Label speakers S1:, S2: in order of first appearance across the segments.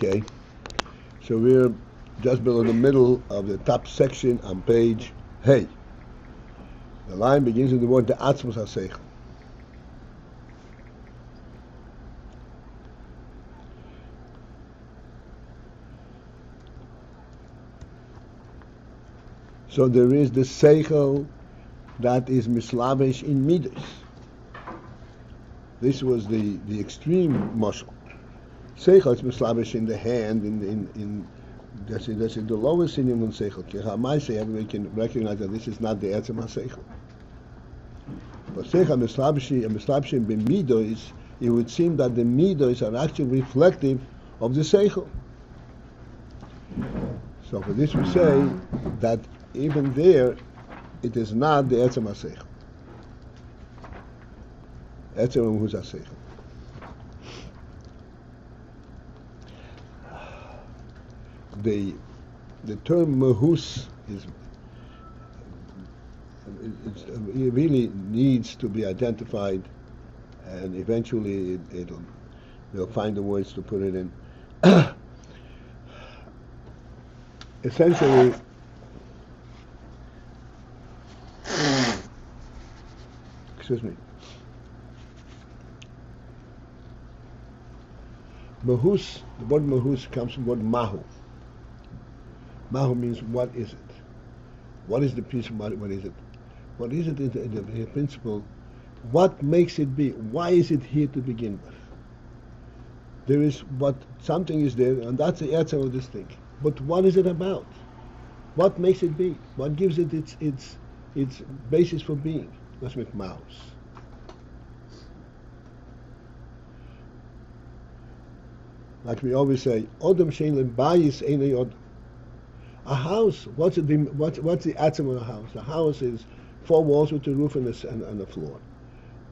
S1: Okay, so we're just below the middle of the top section on page Hey. The line begins with the word de-atzmus sechel. So there is the sechel that is mislavish in midot. This was the extreme mashal. Sechel is mislavish in the hand, in that's the lowest in human sechel. Everybody can recognize that this is not the de-atzmus sechel. But sechel mislavish in midot, it would seem that the midot are actually reflective of the sechel. So for this we say that even there, it is not the de-atzmus sechel. Who's a sechel. The term mahus it really needs to be identified, and eventually we'll find the words to put it in. Essentially, excuse me. Mahus, the word mahus comes from the word mahu. Mahu means what is it? What is the piece of what is it? What is it in the principle? What makes it be? Why is it here to begin with? There is something is there, and that's the answer of this thing. But what is it about? What makes it be? What gives it its basis for being? That's with Mahus. Like we always say, Odom shein lebayis einay odom. A house, what's the atzim of a house? A house is 4 walls with a roof and a floor.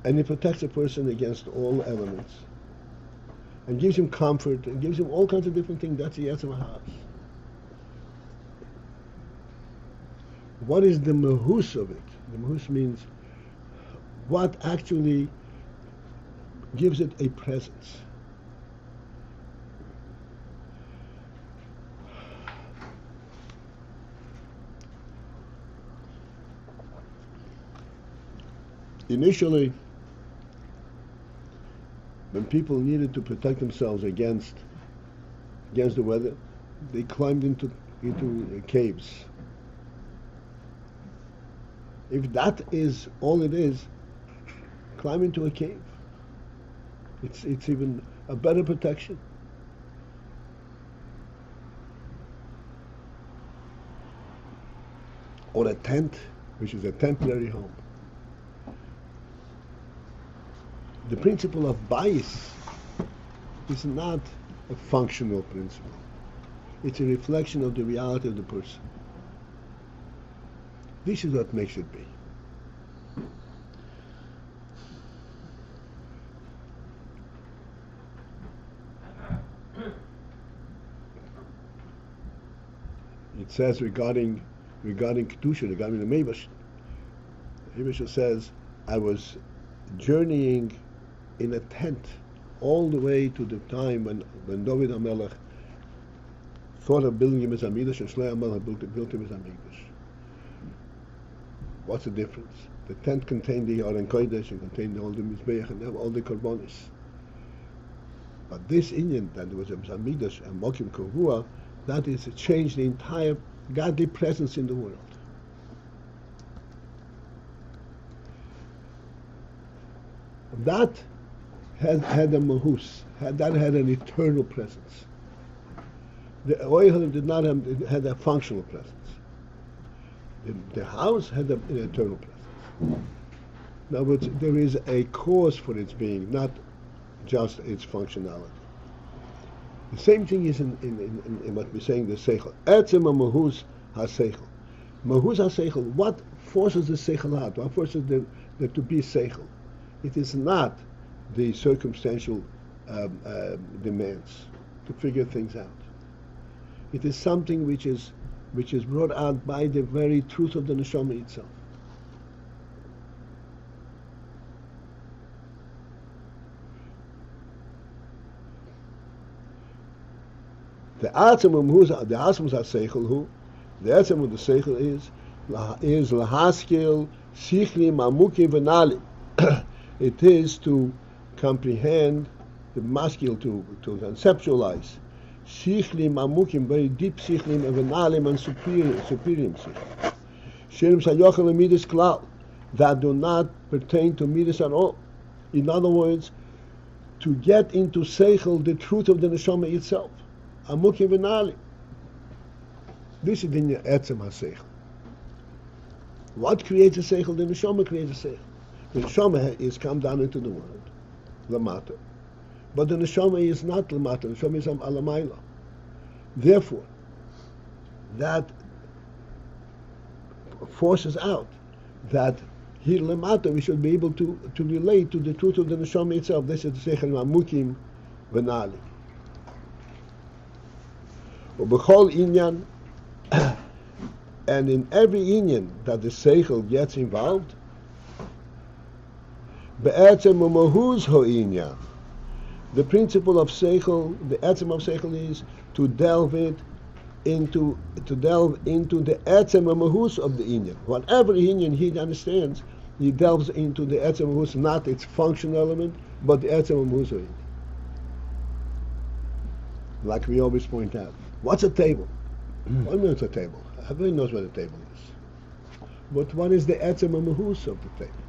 S1: And it protects a person against all elements. And gives him comfort, and gives him all kinds of different things. That's the atzim of a house. What is the mahus of it? The mahus means what actually gives it a presence. Initially, when people needed to protect themselves against the weather, they climbed into caves. If that is all it is, climb into a cave. It's even a better protection. Or a tent, which is a temporary home. The principle of Beis is not a functional principle. It's a reflection of the reality of the person. This is what makes it be. It says regarding Kedusha, regarding the Mevash, says, I was journeying in a tent all the way to the time when David HaMelech thought of building him as a midot, and Shlomo HaMelech built him as a mikdash. What's the difference? The tent contained the Aron Kodesh and contained all the Mizbeach and all the Korbanos. But this Inyan, that there was a mikdash and Mokim Kovua, that is to change the entire godly presence in the world. That had a mahus, that had an eternal presence. The Oihalim did not had a functional presence. The house had an eternal presence. In other words, there is a cause for its being, not just its functionality. The same thing is in what we're saying, the sechel. Etzem mahus ha-sechel. Mahus ha-sechel, what forces the sechel out? What forces there to be sechel? It is not the circumstantial demands to figure things out. It is something which is brought out by the very truth of the neshama itself. The atzmus sechel who the atzmus of the sechel is lahaskil sichlim amukim v'nalim. It is to comprehend, the masculine, to conceptualize sichlim amukim, very deep sichlim, v'nalim, and superior sichlim. Shirim sayochel midas klal, that do not pertain to midas at all. In other words, to get into seichel, the truth of the neshama itself. Amukim v'nalim. This is the de-atzmus sechel. What creates a seichel? The neshama creates a seichel. The neshama is come down into the world, lamata. But the neshama is not lamata. The neshama is alamayla. Therefore, that forces out that here lamata we should be able to relate to the truth of the neshama itself. This is the seichel amukim v'nalim. B'chol inyan, and in every inyan that the seichel gets involved, be'etzem u'mahuz ho'inyan, the principle of seichel, the etzem of seichel is to delve into the etzem u'mahuz of the inyan. Whatever inyan he understands, he delves into the etzem u'mahuz, not its functional element, but the etzem u'mahuz ho'inyan. Like we always point out. What's a table? What means a table? Everybody knows what a table is. But what is the etzem mahus of the table?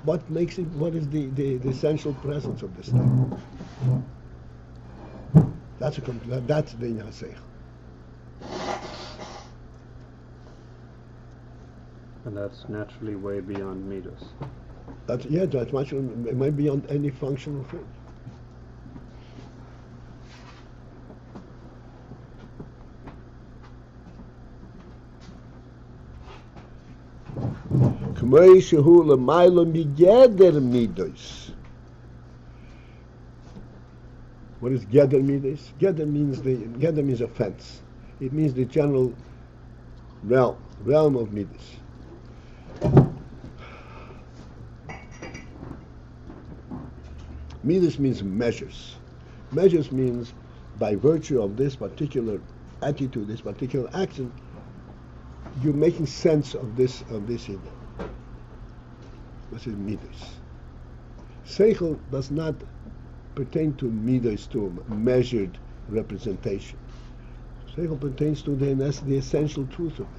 S1: What makes it? What is the essential presence of this table? That's the inyan seichel.
S2: And that's naturally way beyond midot.
S1: That's much. It might be beyond any functional thing. What is geder midot? Geder means a fence. It means the general realm of midot. Midot means measures. Measures means by virtue of this particular attitude, this particular action, you're making sense of this idea. This is midot. Seichel does not pertain to midot, to a measured representation. Seichel pertains to the essential truth of it.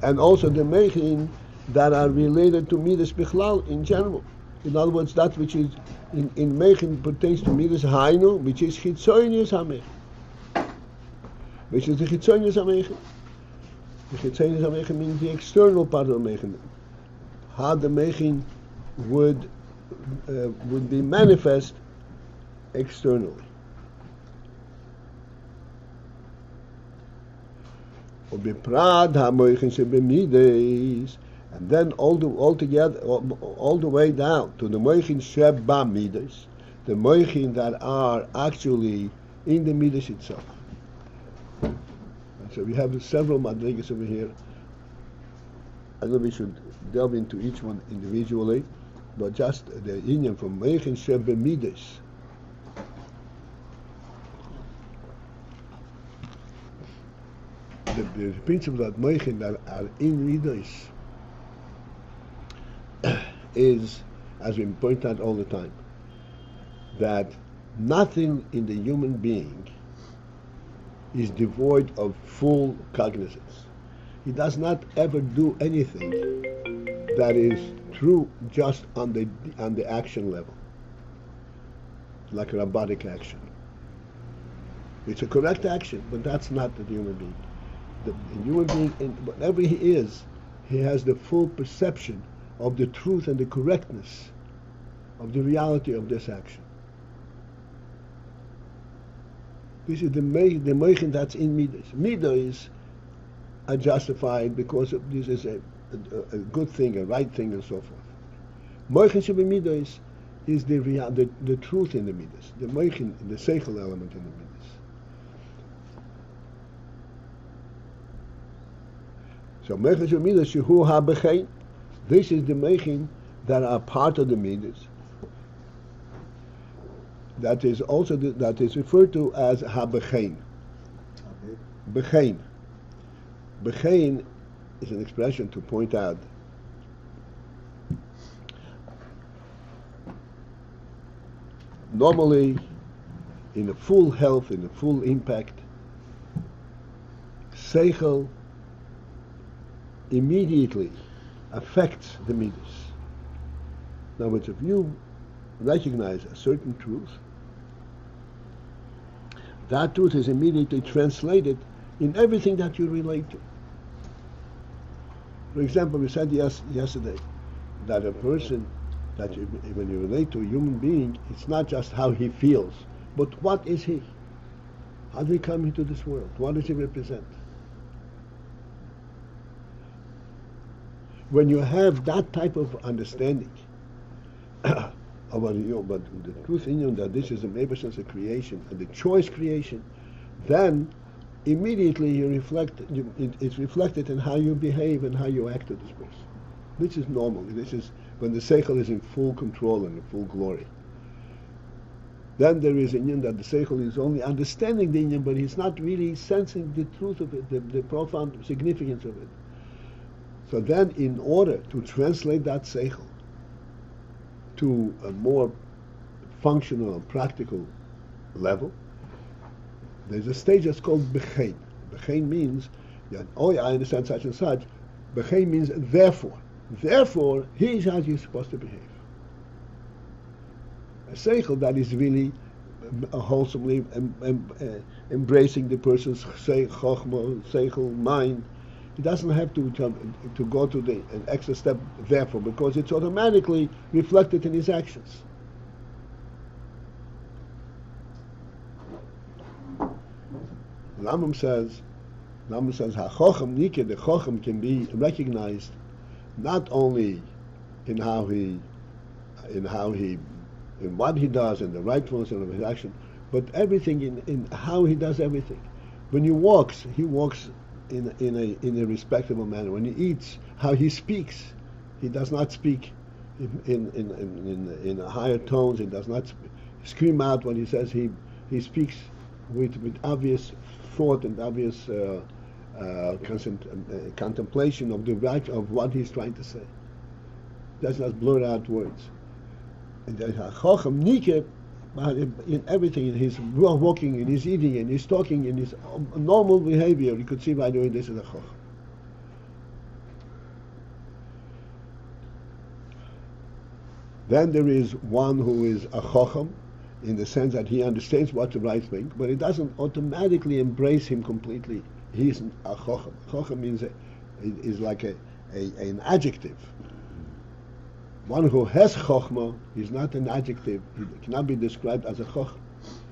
S1: And also the meichin that are related to midot bichlal in general. In other words, that which is in meichin pertains to midot hainu, which is chitzonius hameichin. Which is the chitzonius hameichin. The chitzonius hameichin means the external part of the meichin. How the meichin would be manifest externally. And then all the way down to the moichin sheba midas, the moichin that are actually in the midas itself. And so we have several madrigas over here. I know we should delve into each one individually, but just the inyan from moichin sheba midas. The principle that moichin that are in midas is, as we point out all the time, that nothing in the human being is devoid of full cognizance. He does not ever do anything that is true just on the action level, like a robotic action. It's a correct action, but that's not the human being. The human being, in whatever he is, he has the full perception of the truth and the correctness of the reality of this action. This is the moichin that's in midas. Midas are justified because this is a good thing, a right thing, and so forth. Moichin sheba midas is the truth in the midas, the moichin, the sechel element in the midas. So mechas u'midas shehu ha-bechein. This is the mechin that are part of the midas. That is also that is referred to as ha-bechein. Bechein. Bechein is an expression to point out normally in a full health, in a full impact, sechel immediately affects the midas. In other words, if you recognize a certain truth, that truth is immediately translated in everything that you relate to. For example, we said yesterday that a person, that when you relate to a human being, it's not just how he feels, but what is he? How did he come into this world? What does he represent? When you have that type of understanding about the truth in you, that this is the Eibusher's of creation and the choice creation, then immediately it's reflected in how you behave and how you act to this person. This is normal. This is when the sechel is in full control and in full glory. Then there is Ayin that the sechel is only understanding the Ayin, but he's not really sensing the truth of it, the profound significance of it. So then, in order to translate that sechel to a more functional and practical level, there's a stage that's called bechein. Bechein means that, oh yeah, I understand such and such. Bechein means therefore. Therefore, here's how you're supposed to behave. A sechel that is really wholesomely embracing the person's chokhmah, sechel, mind. It doesn't have to go to an extra step therefore, because it's automatically reflected in his actions. Rambam says, ha-chocham nikeh, the chocham can be recognized not only in what he does and the rightfulness of his action, but everything in how he does everything. When he walks in a respectable manner. When he eats, how he speaks. He does not speak in higher tones. He does not scream out when he says. He speaks with obvious thought and obvious contemplation of what he's trying to say. Does not blur out words. And there's a chacham nikeh in everything, in his walking, in his eating, in his talking, in his normal behavior. You could see by the way this is a chacham. Then there is one who is a chacham in the sense that he understands what's the right thing, but it doesn't automatically embrace him completely. He isn't a chacham. Chacham means is like an adjective. One who has chokhmah is not an adjective. He cannot be described as a chacham.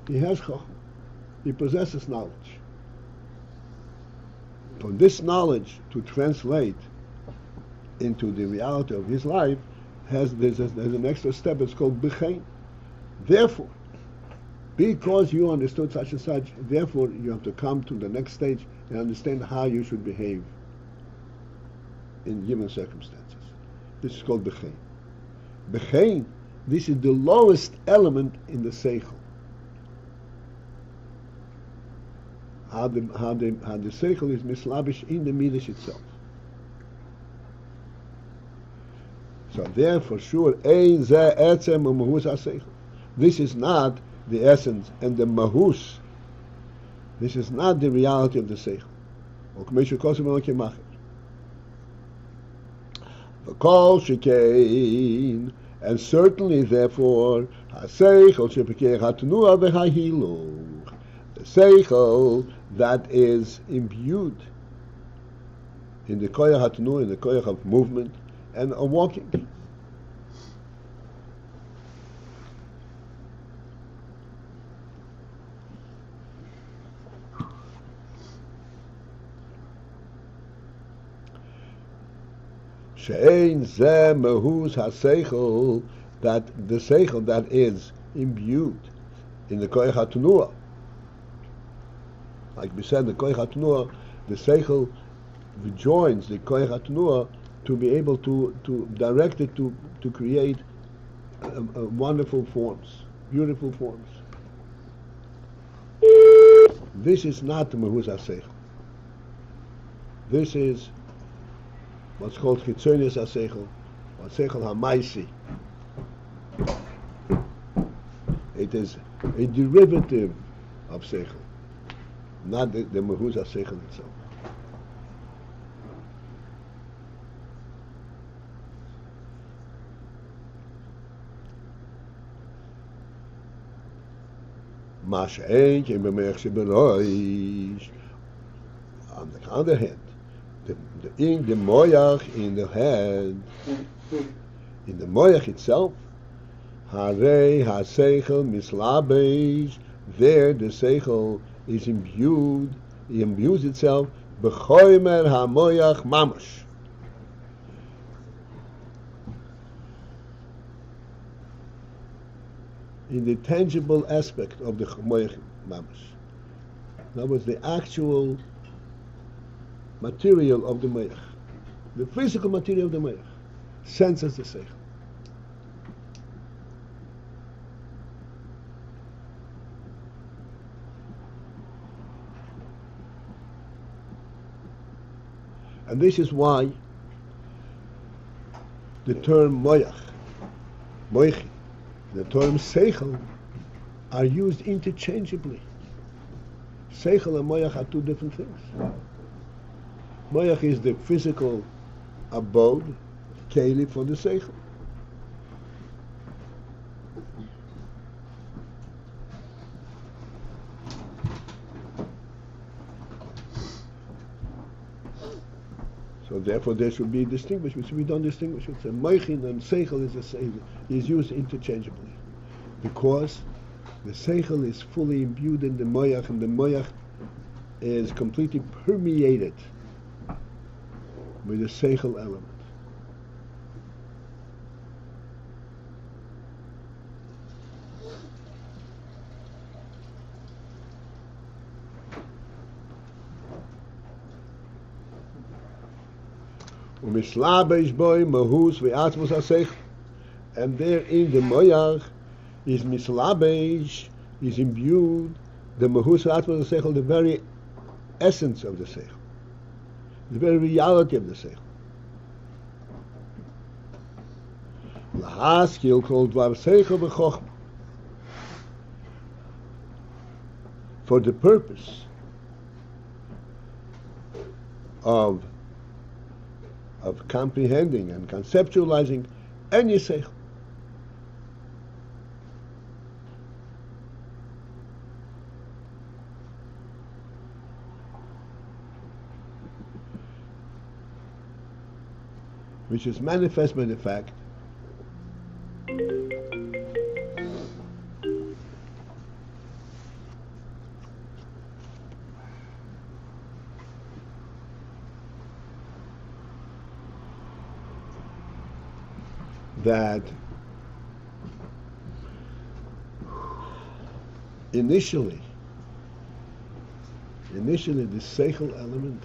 S1: He has chokhmah. He possesses knowledge. For this knowledge to translate into the reality of his life, there's an extra step. It's called bechein. Therefore, because you understood such and such, therefore you have to come to the next stage and understand how you should behave in given circumstances. This is called bechein. Bechein, this is the lowest element in the sechel. How the sechel is mislabish in the midas itself. So there, for sure, ein ze etzem mahus ha-sechel. This is not the essence and the mahus. This is not the reality of the sechel. V'kol shekain, and certainly, therefore, ha-sechel shepekeh ha-tenua v'ha-hiluch, the sechel that is imbued in the koyach ha-tenua, in the koyach of movement and of walking. She'ein zeh mehus ha-sechel, that the sechel that is imbued in the koyach ha-tenua. Like we said, the koyach ha-tenua, the sechel joins the koyach atnua to be able to direct it to create wonderful forms, beautiful forms. This is not the mahus sechel. This is what's called chitzonius sechel, or sechel hamaisi. It is a derivative of sechel, not the mahus sechel itself. On the other hand, the moyach in the head, in the moyach itself, harei ha-sechel mislabeis, there the sechel is imbued, it imbues itself, b'choimer ha-moyach mamash. In the tangible aspect of the moyach mamash. In other words, the actual material of the moyach, the physical material of the moyach, senses the sechel. And this is why the term moyach, moichi, the term sechel are used interchangeably. Sechel and moyach are two different things. Moyach is the physical abode, keli for the sechel. So therefore there should be distinguished, which we don't distinguish. It's a moichin and seichel is used interchangeably. Because the seichel is fully imbued in the moyach, and the moyach is completely permeated with the seichel element. Umislabesh boy mahus de-atzmus sechel, and there in the moyach is mislabesh, is imbued the mahus de-atzmus sechel, the very essence of the sechel, the very reality of the sechel. Lahaskil called var sechel b'chochma, for the purpose of comprehending and conceptualizing any sechel. Which is manifest by the fact that initially the seichel element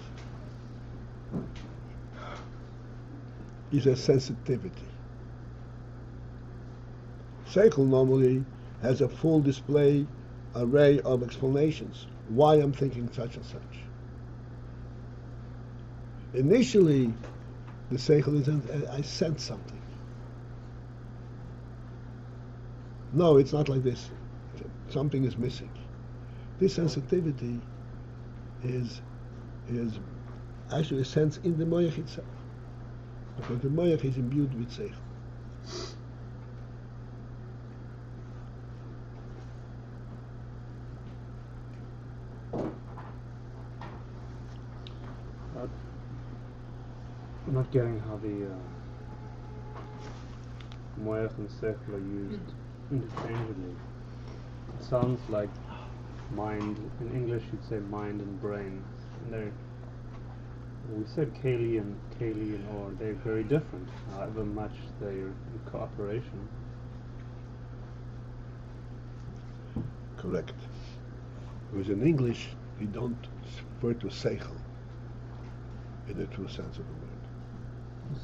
S1: is a sensitivity. Seichel normally has a full display array of explanations why I'm thinking such and such. Initially, the seichel is I sense something. No, it's not like this. Something is missing. This sensitivity is actually a sense in the moyach itself, because the moyach is imbued with seichel.
S2: I'm not getting how the moyach and sechel are used interchangeably. It sounds like mind. In English, you'd say mind and brain. And we said keli and or they're very different, however much they're in cooperation.
S1: Correct. Because in English, we don't refer to seichel. in the true sense of the word.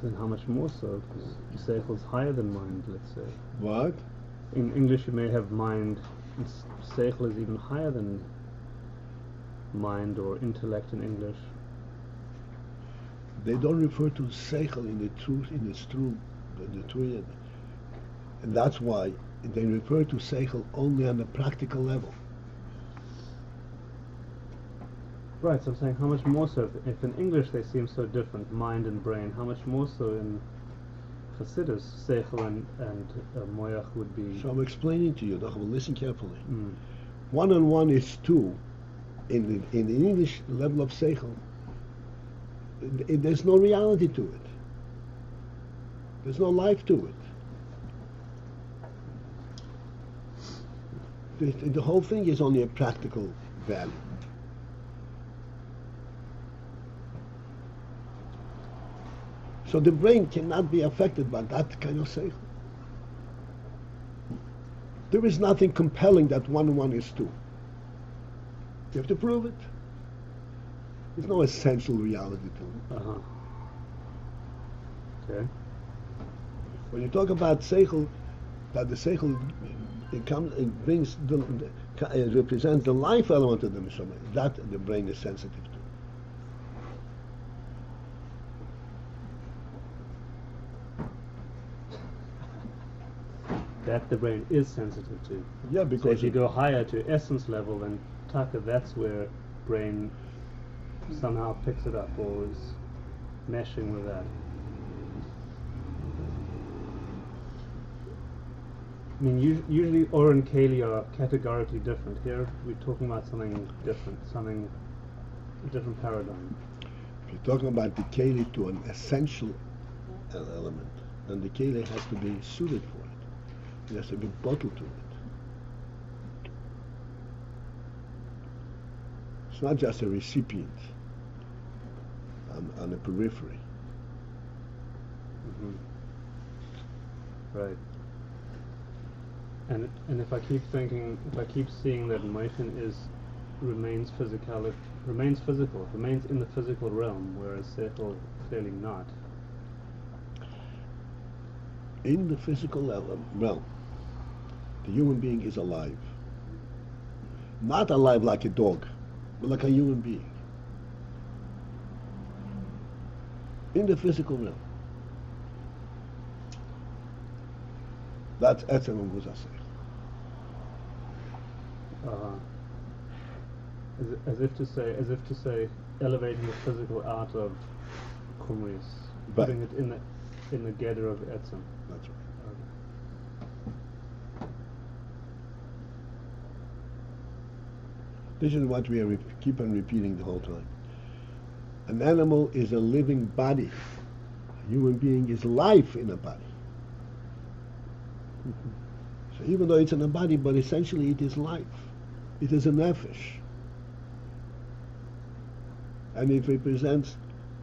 S2: So then how much more so? Because sechel is higher than mind, let's say.
S1: What?
S2: In English you may have mind, and sechel is even higher than mind or intellect in English.
S1: They don't refer to sechel in the true, in the true, and that's why they refer to sechel only on the practical level.
S2: Right, so I'm saying how much more so, if in English they seem so different, mind and brain, how much more so in Hasidus, sechel and moyach would be...
S1: So I'm explaining to you, listen carefully.
S2: Mm.
S1: 1 and 1 is 2. In the English level of sechel, there's no reality to it. There's no life to it. The whole thing is only a practical value. So the brain cannot be affected by that kind of sechel. There is nothing compelling that 1 and 1 is 2. You have to prove it. There's no essential reality to it.
S2: Uh-huh. Okay.
S1: When you talk about sechel, that the sechel it brings it represents the life element of the neshama. That the brain is sensitive to.
S2: That the brain is sensitive to.
S1: Yeah,
S2: So
S1: because
S2: if you go higher to essence level, then taka, that's where brain somehow picks it up or is meshing with that. I mean, usually Or and Kali are categorically different. Here we're talking about something different, a different paradigm.
S1: if you're talking about the keli to an essential element, then the keli has to be suited for it. It has to be bottled to it. It's not just a recipient on the periphery.
S2: Mm-hmm. Right. And if I keep seeing that motion remains physical, remains in the physical realm, whereas sechel clearly not.
S1: In the physical realm, the human being is alive. Not alive like a dog, but like a human being. In the physical realm. That's etzem v'zasech.
S2: As if to say, elevating the physical out of kumris,
S1: Right.
S2: putting it in the gather of etzem.
S1: That's right. This is what we keep on repeating the whole time. An animal is a living body. A human being is life in a body. So even though it's in a body, but essentially it is life. It is a nefesh. And it represents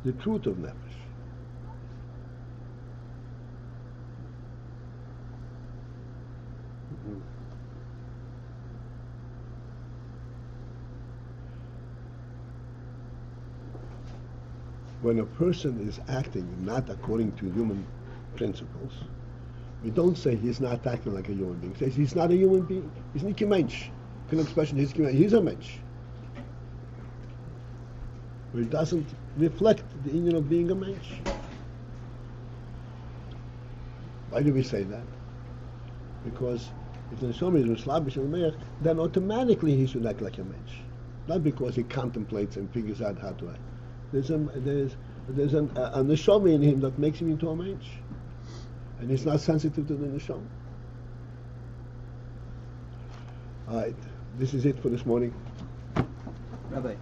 S1: the truth of nefesh.
S2: Mm-hmm.
S1: When a person is acting not according to human principles, we don't say he's not acting like a human being. We say he's not a human being. He's nicht ein Mensch. Can expression he's a Mensch. But it doesn't reflect the union of being a Mensch. Why do we say that? Because if the neshama is mislabish and meich, then automatically he should act like a Mensch. Not because he contemplates and figures out how to act. There's a neshama in him that makes him into a Mensch. And he's not sensitive to the neshama. All right, this is it for this morning.
S3: Rabbi,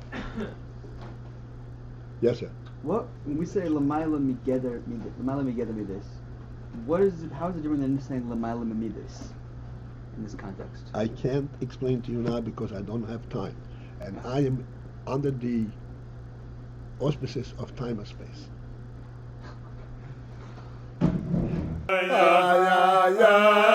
S1: Yes, sir.
S3: what when we say lamayla migeder midis, what is it? How is it different than saying lamayla midis in this context?
S1: I can't explain to you now because I don't have time, and I am under the auspices of time and space.
S4: Ya, ya, ya.